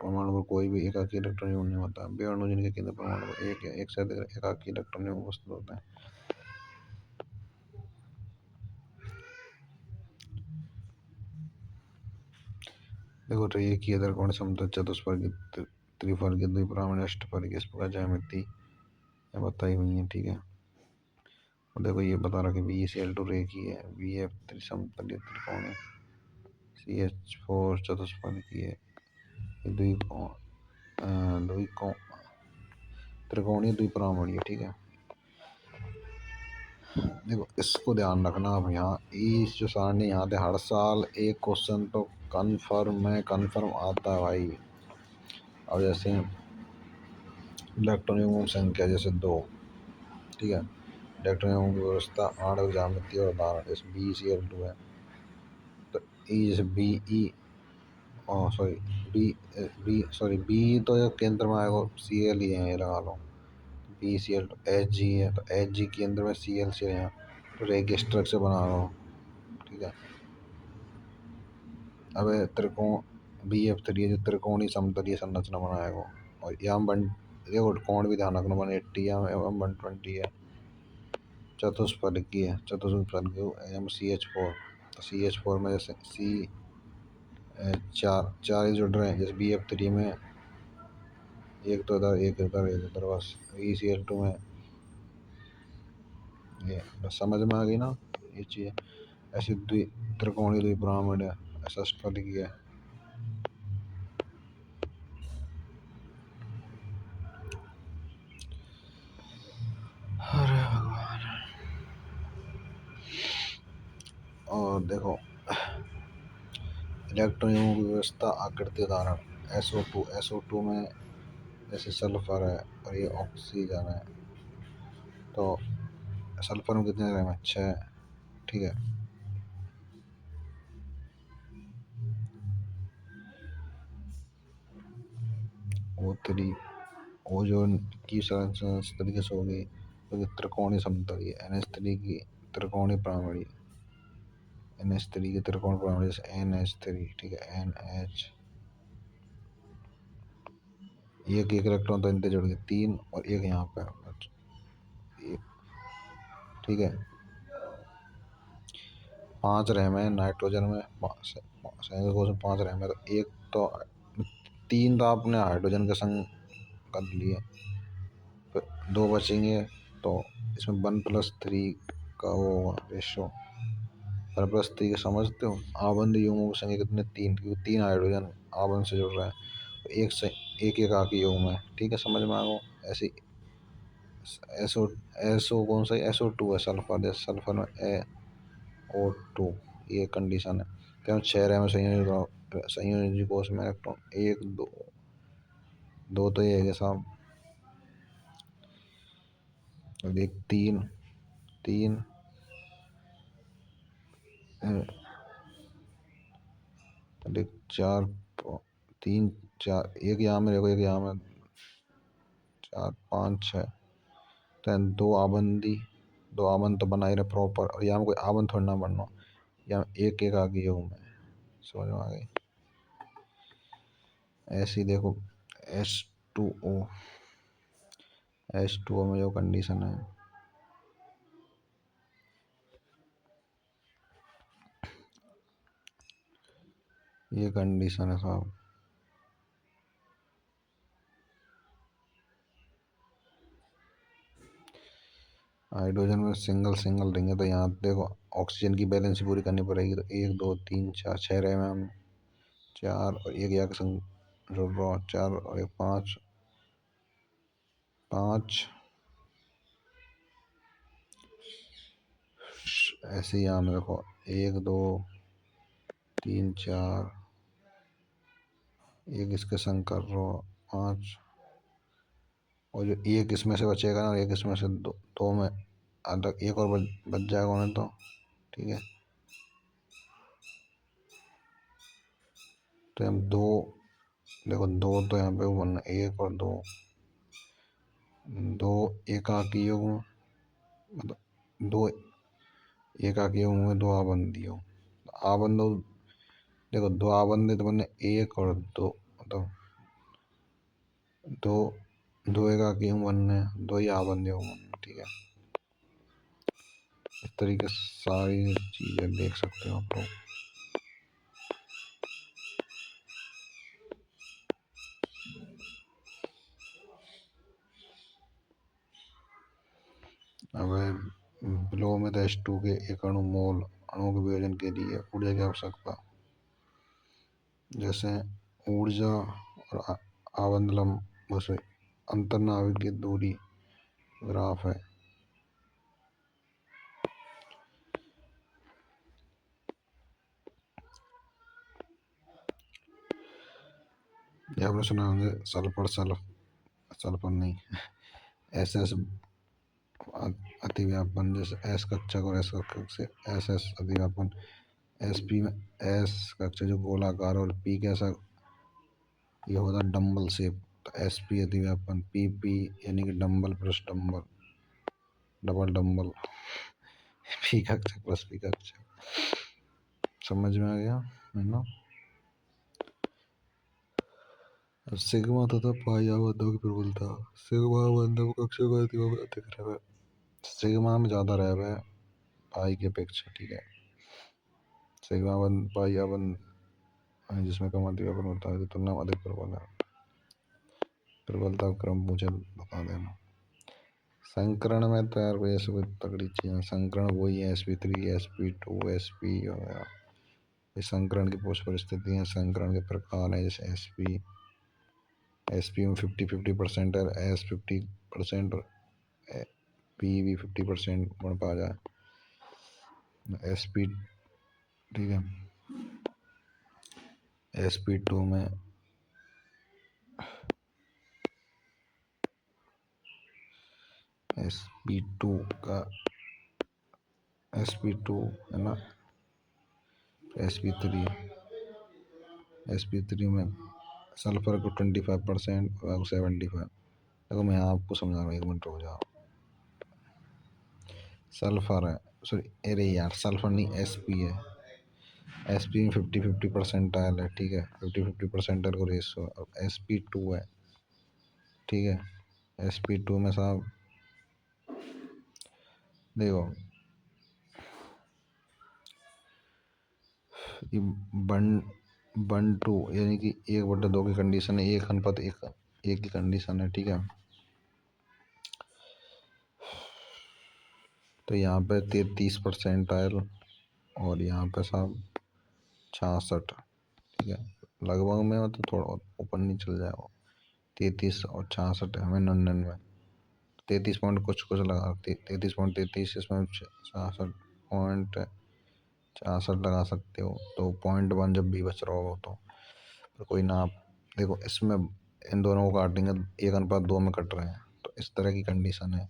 परमाणु पर कोई भी एकाकी इलेक्ट्रॉन युग्म नहीं होता। वे अणु जिनके केंद्र परमाणु पर एक या एक से अधिक एकाकी इलेक्ट्रॉन युग्म उपस्थित होते हैं। देखो रेखीय त्रिकोण समतल चतुष्फलकी त्रिफलकी द्विपरमाणु अष्टफलकी इस प्रकार ज्यामिति बताई हुई है, ठीक है। और देखो ये बता रहा कि BeCl2 रेखीय है, BF3 समतलीय त्रिकोण है, CH4 चतुष्फलकी है, त्रिकोणीय द्विपरमाणु, ठीक है। देखो इसको ध्यान रखना। अब यहाँ इस जो सारणी यहाँ थे हर साल एक क्वेश्चन तो कन्फर्म आता है भाई। अब जैसे इलेक्ट्रॉन युग्म संख्या जैसे 2, ठीक है, इलेक्ट्रॉन युग्म की व्यवस्था आणविक ज्यामिति और उदाहरण जैसे BeCl2 है, तो ई जैसे बी तो जो केंद्र में आएगा Cl ही है, ये लगा लो। BeCl2 Hg है तो Hg केंद्र में Cl से है, तो रेखीय स्ट्रक्चर बना रहा हूँ, ठीक है। अब त्रिकोण BF3 है जो त्रिकोणीय समतलीय संरचना बनाएगा, और यहाँ देखो कोण भी ध्यान रखना 180 या 120 है, चतुष्फलकी है, CH4, तो CH4 में जैसे चार चार ही जुड़ रहे हैं जैसे BF3 में, एक तो इधर एक इधर एक इधर, बस ECl2 में। ये बस समझ में आ गई ना ये चीज़। ऐसी त्रिकोणीय द्विब्राह्मण है, ऐसा स्टडी किया है। अरे भगवान। और देखो इलेक्ट्रॉनों की व्यवस्था आकृति उदाहरण SO2 में जैसे सल्फर है और ये ऑक्सीजन है, तो सल्फर में कितने ग्राम है? 6, ठीक है। O3 ओजोन की संरचना इस तरीके से होगी क्योंकि त्रिकोणीय समतलीय। NH3 की त्रिकोणीय प्रणाली, NH3 की त्रिकोण प्रणाली जैसे NH3, ठीक है। NH एक एक इलेक्ट्रॉन तो इनते जुड़ गए 3 और एक यहाँ पे, ठीक है। 5 रैम है नाइट्रोजन में, संयोजक कोष में 5 रैम है, तो एक तो 3 तो आपने हाइड्रोजन के संग कर लिए, फिर 2 बचेंगे, तो इसमें 1+3 का वो रेशो। 1+3 समझते हो? आबंद युग्मों की संख्या कितने? 3, क्योंकि 3 हाइड्रोजन आबंद से जुड़ रहा है, तो एक से एक एक आके युग्म है, ठीक है। समझ में आ गो? ऐसे एसओ एसओ कौन सा? SO2 है सल्फर, जैसे सल्फर में O2, ये कंडीशन है। क्या 6 रैम संयोजी कोष में इलेक्ट्रॉन 1 2 2 तो ये है साहब, एक 3 3 एक 4 3 4, एक यहाँ में देखो, एक यहाँ में 4 5 6, तो 2 आबंदी, 2 आबंद तो बना ही रहे प्रॉपर, और यहाँ में कोई आबंद थोड़ा ना बनना, यहाँ एक एक आगे योग में। समझ में आ गई? ऐसी देखो H2O, H2O में जो कंडीशन है, ये कंडीशन है साहब। हाइड्रोजन में सिंगल सिंगल रिंग है, तो यहाँ देखो ऑक्सीजन की बैलेंस पूरी करनी पड़ेगी, तो 1 2 3 4 6 रहे हैं हम, 4 और एक यहाँ के संग जुड़ रहा, 4 और एक 5 5, ऐसे ही यहाँ में देखो 1 2 3 4, एक इसके संग कर रहा 5, और जो एक इसमें से बचेगा ना, एक इसमें से दो में आधा एक और बच जाएगा उन्हें, तो ठीक है। तो हम 2 देखो, 2 तो यहाँ पे वन, 1 और 2, 2 एकाकी युग्म, मतलब 2 एकाकी युग्म में 2 आबंदी हो, आबंद देखो 2 आबंदी तो बने 1 और 2, मतलब 2 2 एकाकी युग्म बनने, 2 ही आबंदी युग्म बनने, ठीक है। इस तरीके से सारी चीजें देख सकते हो आप लोग। अब ब्रोमीन H2 के एक अणु के विभाजन के लिए ऊर्जा की आवश्यकता, जैसे ऊर्जा और आबंधलम बस अंतर्नाभिक की दूरी ग्राफ है। ये आपने सुना होंगे सल्फर नहीं, SS अतिव्यापन, जैसे S कक्षक और S कक्षक से SS अतिव्यापन, SP में S कक्षक जो गोलाकार और P कैसा, ये होता है डम्बल शेप, तो SP अतिव्यापन, PP यानी कि dumbbell plus dumbbell, double dumbbell, P कक्षक प्लस P कक्षक। समझ में आ गया है ना? सिग्मा तथा पाई आबंधों की प्रबलता, सिग्मा आबंधों कक्षक का अधिक है, सिग्मा में ज़्यादा रह है पाई की अपेक्षा, ठीक है। सिग्मा बंद पाई बंद जिसमें कम अधिक प्रबलता है, तुलना में अधिक प्रबल है। प्रबलता क्रम मुझे बता देना। संकरण में तो यार कोई ऐसी कोई तगड़ी चीज़ है, संकरण वही है sp3 sp2 sp वगैरह। ये संकरण की पोष परिस्थिति है, संकरण के प्रकार है, जैसे sp में 50-50% है, s 50% और p भी 50% बन पा जाए sp, ठीक है। sp2 में sp2 का sp2 है ना, sp3 में सल्फर को 25% और 75। देखो मैं आपको समझा रहा हूँ, एक मिनट रुक जाओ। सल्फर है, सॉरी अरे यार सल्फर नहीं, sp है। sp में 50-50% है, ठीक है, 50-50% को रेशो। और sp2 है, ठीक है। sp2 में साहब देखो, ये वन टू यानी कि 1/2 की कंडीशन है, 1:1 की कंडीशन है, ठीक है। तो यहाँ पे 33% और यहाँ पे साहब 66, ठीक है। लगभग में मतलब थोड़ा ऊपर नहीं चल जाए वो, 33 और 66 हमें 99, 33 पॉइंट कुछ कुछ लगा, 33.33, इसमें 66.66 लगा सकते हो। तो 0.1 जब भी बच रहा होगा तो कोई ना। आप देखो इसमें इन दोनों को काटेंगे 1:2 में कट रहे हैं, तो इस तरह की कंडीशन है।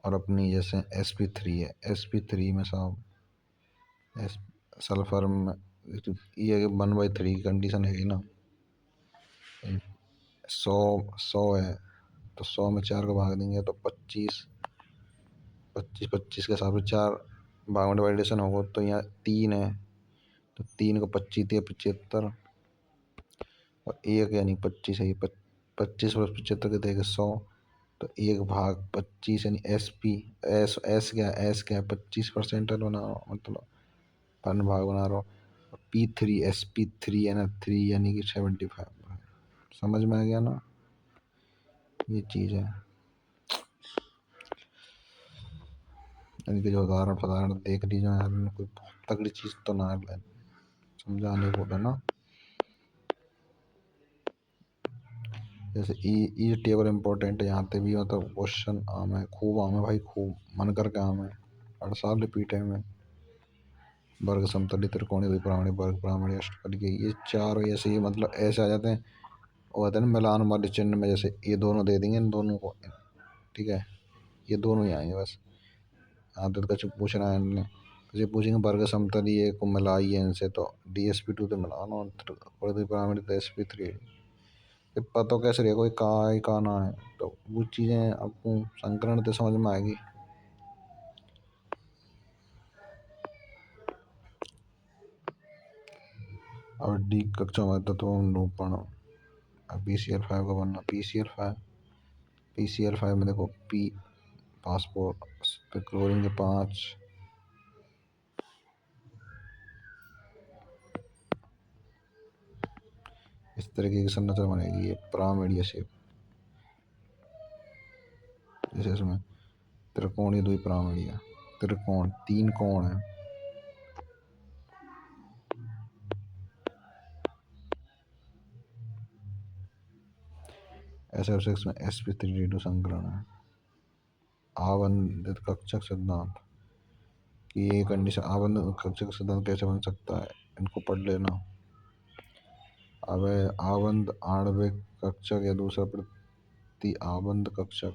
और अपनी जैसे sp3 है, sp3 में साहब सल्फर में ये 1/3 की कंडीशन है ना, 100 है, तो 100 में 4 को भाग देंगे तो 25 25 25 के हिसाब से 4 भाग में डिवाइडेशन होगा। तो यहाँ 3 है, तो 3 को 25 दिया 75, और 1 यानी 25 है, 25 प्लस 75 के देगा 100। तो 1/25 यानी एस क्या 25% बना, मतलब पन भाग बना रहा हूँ। sp3 है ना, 3 यानी कि 75। समझ में आ गया ना, ये चीज़ है। इनके जो उदाहरण देख लीजिए यार, कोई तगड़ी चीज़ तो ना है समझाने को है ना। जैसे ई टेबल इम्पोर्टेंट है, यहाँ पे भी मतलब क्वेश्चन आम है, खूब आम है भाई, खूब मन करके आम है, हर साल रिपीट है में। वर्ग समतली त्रिकोणीय द्विपरिमाणीय वर्ग परिमाणीय अष्टफलकीय, ये चार ऐसे ही मतलब ऐसे आ जाते हैं। वो कहते हैं ना मिलान वाले चिन्ह में, जैसे ये दोनों दे देंगे इन दोनों को, ठीक है, ये दोनों ही आएंगे बस। आप तो कुछ पूछना है इनने, तो पूछेंगे वर्ग समतली ये को मिलाइए इनसे, तो dsp2 तो मिलाना, और द्विपरिमाणीय तो sp3। पता कैसे रहेगा कोई कहाँ है कहाँ ना है, तो वो चीज़ें आपको संकरण तो समझ में आएगी। और डी कक्षा में तत्व निरूपण, PCl5 का बनना, PCl5 में देखो P पासपोर्ट, फिर क्लोरीन के 5, इस तरीके की संरचना बनेगी, ये पिरामिड शेप। जैसे इसमें त्रिकोणीय द्विपिरामिड, त्रिकोण 3 कोण है, SF6 में sp3d2 संकरण है। आबंधित कक्षक सिद्धांत कि ये कंडीशन, आबंधित कक्षक सिद्धांत कैसे बन सकता है, इनको पढ़ लेना। अब आबंध आणविक कक्षक या दूसरा प्रति आबंध कक्षक,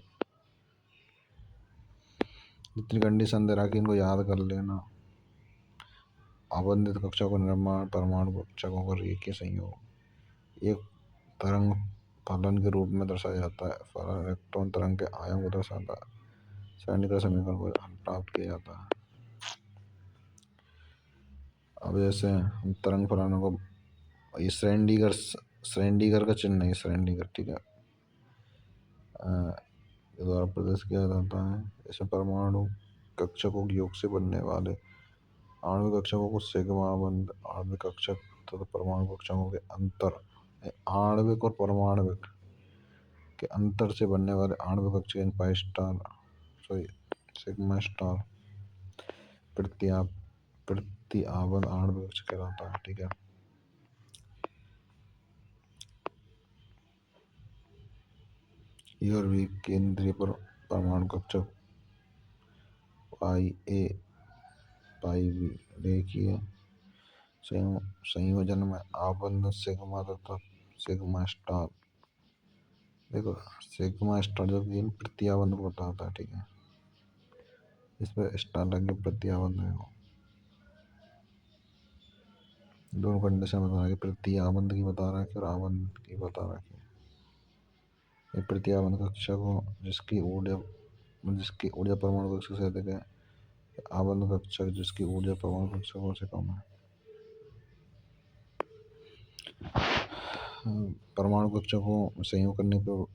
जितनी कंडीशन दे रहा कि इनको याद कर लेना। आबंधित कक्षकों का निर्माण परमाणु कक्षकों का रेखीय संयोग एक तरंग फलन के रूप में दर्शाया जाता है। फलन इलेक्ट्रॉन तरंग के आयाम को दर्शाता है। सैनिक समीकरण को प्राप्त किया जाता है। अब जैसे हम तरंग फलनों को, ये श्रेणीगर का चिन्ह है, श्रेणीगर, ठीक है, द्वारा प्रदर्शित किया जाता है। जैसे परमाणु कक्षकों के योग से बनने वाले आणविक कक्षकों को सिग्मा बंध आणविक कक्षक तथा परमाणु कक्षकों के अंतर, आणविक और परमाणविक के अंतर से बनने वाले आणविक कक्षक pi star, sorry sigma star प्रतिआवर्त आणविक कक्षक कहलाता है। ठीक है, ये और भी केंद्रीय पर परमाणु कक्षक पाई ए पाई बी देखिए संयोजन में आबंध सिग्मा तथा सिग्मा स्टार। देखो सिग्मा स्टार जो कि प्रत्याबंध को बताता है। ठीक है, इस पर स्टार लगे प्रत्याबंध है, दोनों कंडीशन बता रहा है कि प्रत्याबंध की बता रहा है और आबंध की बता रहा है। ये प्रत्याबंध कक्षक हो जिसकी ऊर्जा परमाणु कक्षक से अधिक है, आबंध कक्षक जिसकी ऊर्जा परमाणु कक्षकों से कम है। परमाणु कक्षकों संयोग करने पर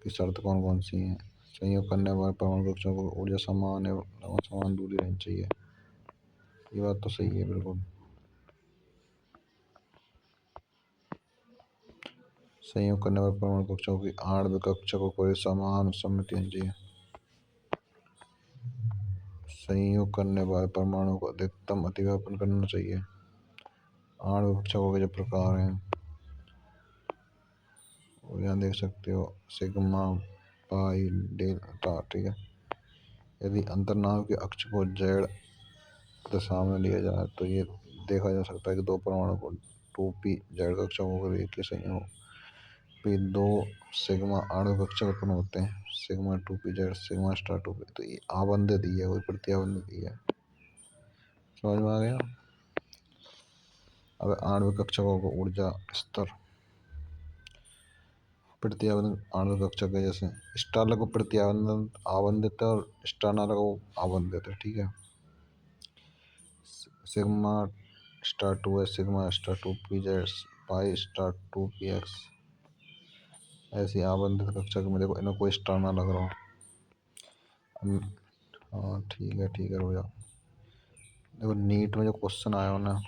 की शर्त कौन कौन सी है? संयोग करने वाले परमाणु कक्षकों को ऊर्जा समान एवं समान दूरी रहनी चाहिए। ये बात तो सही है बिल्कुल। संयोग करने वाले परमाणु कक्षकों की आणविक कक्षकों को समान सम्मिति होनी चाहिए। संयोग करने वाले परमाणु को अधिकतम अतिव्यापन करना चाहिए। आणविक कक्षकों के जो प्रकार हैं वो यहाँ देख सकते हो, सिग्मा पाई डेल्टा। ठीक है, यदि अंतर्नाव के अक्ष को जेड दिशा में लिया जाए तो ये देखा जा सकता है कि दो परमाणु को 2p जेड कक्षकों के एक संयोग पे दो सिग्मा आणविक कक्षक उत्पन्न होते हैं, sigma 2p Z sigma star 2p। तो ये आबंधित ही है, कोई प्रत्याबंधित ही है। समझ में आ गया? अब आणविक कक्षकों को ऊर्जा स्तर, प्रतिबंध आणविक कक्षक है, जैसे स्टार को प्रतिबंध आबंधित है और स्टार नाला को आबंधित है। ठीक है, सिग्मा स्टार 2 है, sigma star 2p Z pi star 2p x. ऐसी आबंधित कक्षक में देखो इन्हें कोई स्टार ना लग रहा हो। हाँ ठीक है, हो जाओ। देखो नीट में जो क्वेश्चन आया हो ना,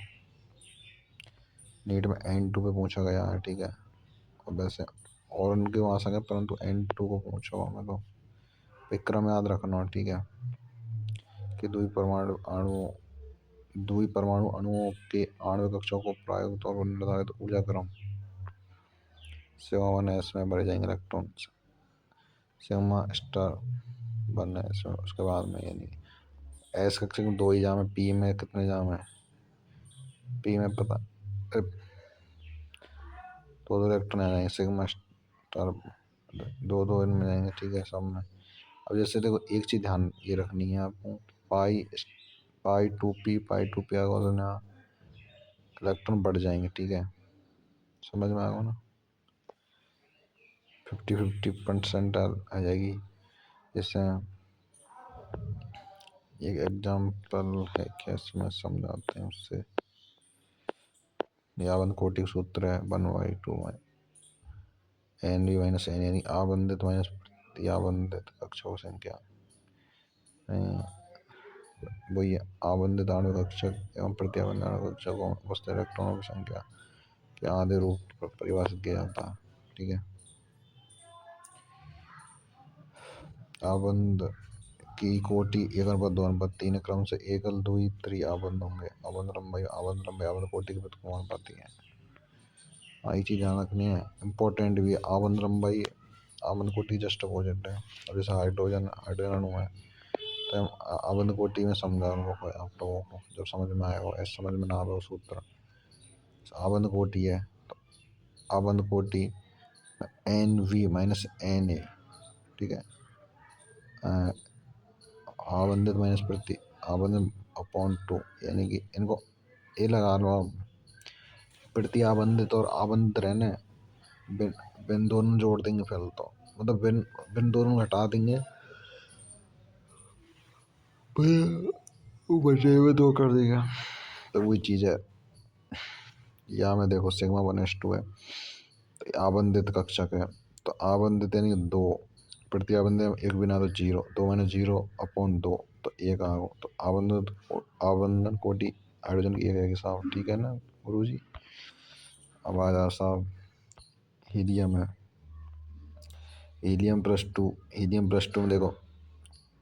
नीट में N2 पे पूछा गया है। ठीक है, और वैसे और उनके वहाँ से परंतु N2 को पूछा हुआ मैं तो विक्रम याद रखना। ठीक है, कि द्वि परमाणु अणुओं के आणविक कक्षकों को प्रायोगिक तौर पर निर्धारित ऊर्जा क्रम सिग्मा 1s में भरे जाएंगे इलेक्ट्रॉन, सिग्मा स्टार 1s में। उसके बाद में यानी एस कक्षक में 2 ही जाम है, पी में कितने जाम है? पी में पता दो इलेक्ट्रॉन आ जाएंगे, सिग्मा स्टार दो इनमें जाएंगे। ठीक है, सब में। अब जैसे देखो एक चीज ध्यान ये रखनी है आपको, पाई 2p इलेक्ट्रॉन बढ़ जाएंगे। ठीक है, समझ में आएगा ना? 50% आ जाएगी। जैसे एक एग्जाम्पल है, क्या इसमें समझाते हैं उससे। आबंध कोटि सूत्र है 1/2 NV - N यानी आबंधित माइनस प्रतिआबंधित कक्षकों संख्या, वही आबंधित आणविक कक्षक एवं प्रतिआबंधित आणविक कक्षकों में उपस्थित इलेक्ट्रॉनों की संख्या के आधे रूप पर परिभाषित किया जाता है। ठीक है, आबंध की कोटि 1/2/3 क्रम से एकल द्वि त्रि आबंध होंगे। आबंध लंबाई आबंध कोटि के व्युत्क्रमानुपाती है। ये चीज ध्यान रखनी है, इम्पोर्टेंट भी है। आबंध लंबाई आबंध कोटि जस्ट अपोजिट है। और जैसे हाइड्रोजन अणु है तो आबंध कोटि में समझा आप लोगों को, जब समझ में आएगा। ऐसे समझ में ना आए सूत्र, आबंध कोटि है तो आबंध कोटि NV - Na। ठीक है, आबंधित माइनस प्रति आबंध अपॉन 2, यानी कि इनको ए लगा लो आप। प्रति आबंधित और आबंधित रहने बिन दोनों जोड़ देंगे फिर तो, मतलब बिन दोनों घटा देंगे, बचे हुए 2 कर देगा। तो वही चीज़ है। यहाँ में देखो सिग्मा 1s2 है तो आबंधित कक्षक है, तो आबंधित यानी 2, प्रति आबंधित 1 बिना तो 0, 2 - 0/2 तो 1 आ गो। तो आबंधन कोटि हाइड्रोजन की 1 है साहब। ठीक है ना गुरु जी? अब आ जा साहब, हीलियम है, हीलियम+2, हीलियम+2 में देखो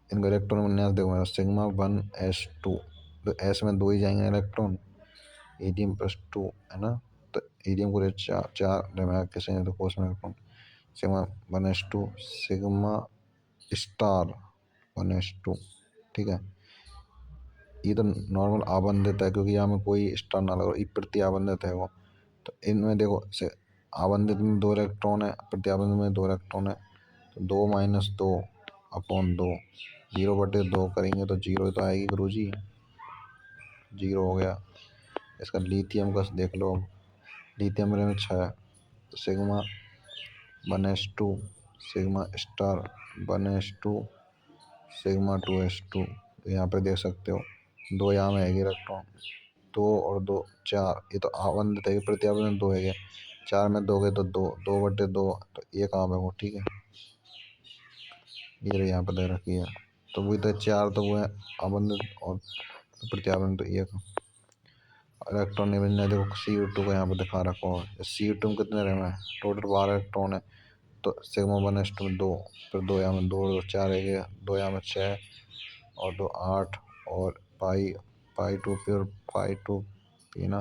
इनका इलेक्ट्रॉन विन्यास देखो, σ1s2, तो एस में दो ही जाएंगे इलेक्ट्रॉन, हीलियम+2 है ना। तो हीलियम को चार चार किसे तो कोस में इलेक्ट्रॉन, σ1s2 σ*1s2, ठीक है। ये तो नॉर्मल आबंधित है क्योंकि यहाँ में कोई स्टार ना लगा, ये प्रति आबंधित है वो। तो इनमें देखो से आबंधित में 2 इलेक्ट्रॉन है, प्रति आबंधित में 2 इलेक्ट्रॉन है, तो 2 - 2/2, 0/2 करेंगे तो 0 तो आएगी गुरुजी, 0 हो गया। इसका लिथियम का देख लो, लिथियम में 6, तो σ1s2 σ*1s2 σ2s2, तो यहाँ पे देख सकते हो 2 यहाँ में है इलेक्ट्रॉन, 2 और 2 4, ये तो आबंधित है, प्रति आबंधित 2 है, 4 में 2 गए तो 2, 2/2, तो ये काम है वो, ठीक है। ये यहाँ पे दे रखी है, तो वही तो 4 तो वो है आबंधित और प्रति आबंधित, तो ये इलेक्ट्रॉन निबंधन देखो Cu2 को यहाँ पे दिखा रखा है, Cu2 में कितने रहे हैं, टोटल 12 इलेक्ट्रॉन है, तो σ1s2 में 2, फिर 2 यहाँ में 2 4 है, 2 यहाँ में 6 और 2 8, और पाई2p और पाई2p ना,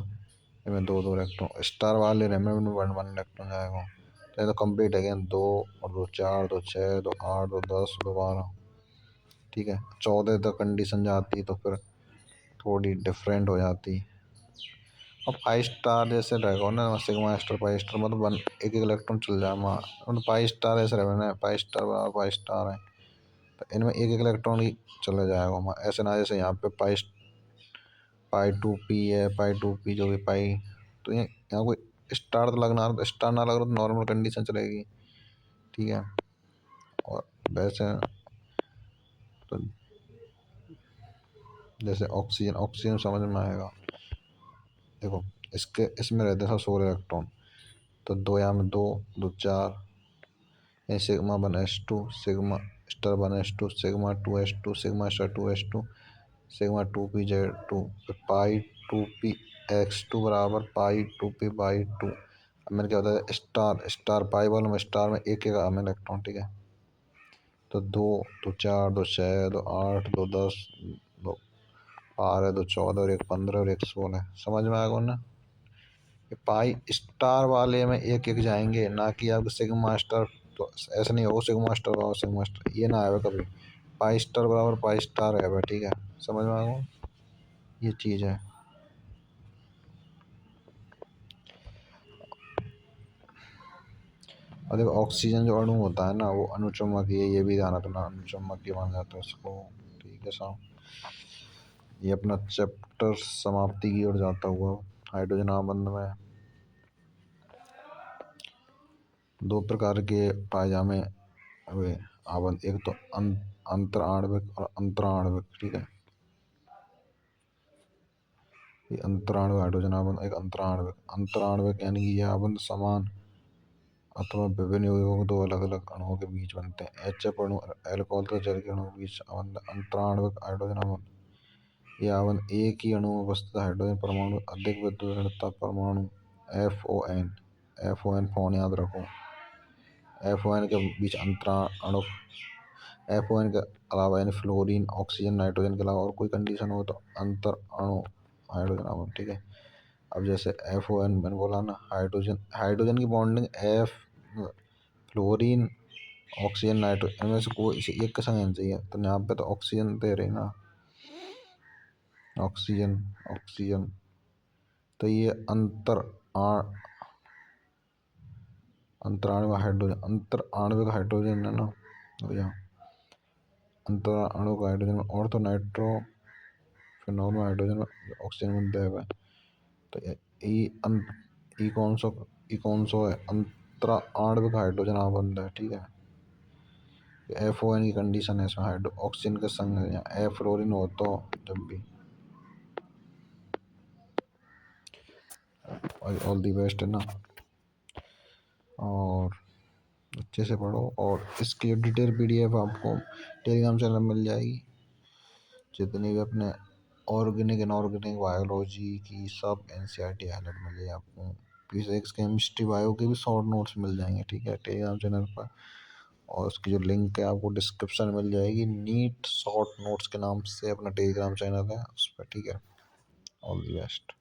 इनमें 2 इलेक्ट्रॉन, स्टार वाले रहे में 1 इलेक्ट्रॉन जाएगा। तो ये तो कंप्लीट है, 2 और 2 4, 2 6, 2 8, 2 10, 2 12, ठीक है। 14 तक कंडीशन जाती तो फिर थोड़ी डिफरेंट हो जाती। अब 5 स्टार जैसे रहेगा ना, σ*5 मतलब एक एक इलेक्ट्रॉन चल जाए वहाँ, मतलब 5 स्टार ऐसे रहेगा ना, 5 स्टार बराबर 5 स्टार है, तो इनमें एक एक इलेक्ट्रॉन ही चले जाएगा वहाँ, ऐसे ना जैसे यहाँ पे पाई2p है, पाई2p जो भी पाई, तो यहाँ कोई स्टार तो लगना, स्टार ना लग रहा तो नॉर्मल कंडीशन चलेगी, ठीक है। और वैसे तो जैसे ऑक्सीजन, ऑक्सीजन समझ में आएगा, देखो इसके इसमें रहते हैं 16 इलेक्ट्रॉन, तो 2 यहाँ में 2, 2 4, σ1s2 σ*1s2 σ2s2 σ*2s2 σ2pz2, पाई2px2 बराबर पाई2p/2। अब मैंने क्या होता है, स्टार स्टार पाई वालों में स्टार में एक एक हमें इलेक्ट्रॉन, ठीक है। तो 2 2 4 2 6 2 8 2 10 2 12 2 14 और 1 15 और 1 16, समझ में आएगा ना। पाई स्टार वाले में एक एक जाएंगे, ना कि आपको सिग्मा स्टार, तो ऐसा नहीं होगा सिग्मा स्टार बराबर सिग्मा स्टार, ये ना आएगा कभी, पाई स्टार बराबर पाई स्टार है, ठीक है, समझ में आएगा, ये चीज़ है। और देखो ऑक्सीजन जो अणु होता है ना, वो अनुचुम्बकीय, ये भी ध्यान रखना, अनुचुम्बकीय माना जाता है उसको, ठीक है साहब। ये अपना चैप्टर समाप्ति की ओर जाता हुआ, हाइड्रोजन आबंध में 2 प्रकार के पायजामे हुए आबंध, एक तो अंतर आणविक और अंतराणविक, ठीक है। ये अंतराणु हाइड्रोजन आबंध, एक अंतराणविक, अंतराणविक यानी कि यह आबंध समान अथवा विभिन्न यौगिकों, 2 अलग अलग अणुओं के बीच बनते हैं। HF अणु अल्कोहल तथा जल के अणुओं के बीच आबंध अंतराणविक हाइड्रोजन आबंध। यह आबंध एक ही अणु में उपस्थित हाइड्रोजन परमाणु अधिक विद्युत ऋणता परमाणु FON फोन याद रखो, FON के बीच अंतराणु, FON के अलावा यानी फ्लोरीन, ऑक्सीजन, नाइट्रोजन के अलावा और कोई कंडीशन हो तो अंतर अणु हाइड्रोजन आबंध, ठीक है। अब जैसे FON मैंने बोला ना, हाइड्रोजन, हाइड्रोजन की बॉन्डिंग फ्लोरीन, ऑक्सीजन, नाइट्रोजन, इनमें से कोई एक का संग चाहिए, तो यहाँ पे तो ऑक्सीजन दे रही ना, ऑक्सीजन ऑक्सीजन, तो ये अंतराणु हाइड्रोजन, अंतर आणविक हाइड्रोजन है ना, तो यहाँ अंतर अणु का हाइड्रोजन और तो नाइट्रो, फिर नॉर्मल हाइड्रोजन ऑक्सीजन में दे हुए, तो ई कौन सा है, अंतरा आणविक हाइड्रोजन आबंध है, ठीक है। FON की कंडीशन है इसमें, ऑक्सीजन के संग है, यहाँ फ्लोरीन हो तो जब भी, ऑल दी बेस्ट है ना। और अच्छे से पढ़ो, और इसकी डिटेल PDF आपको टेलीग्राम चैनल मिल जाएगी, जितनी भी अपने ऑर्गेनिक इनऑर्गेनिक बायोलॉजी की सब NCERT हाईलाइट मिल जाएगी आपको। फिजिक्स केमिस्ट्री बायो के भी शॉर्ट नोट्स मिल जाएंगे, ठीक है, टेलीग्राम चैनल पर। और उसकी जो लिंक है आपको डिस्क्रिप्शन मिल जाएगी, नीट शॉर्ट नोट्स के नाम से अपना टेलीग्राम चैनल है उस पर, ठीक है। All the best.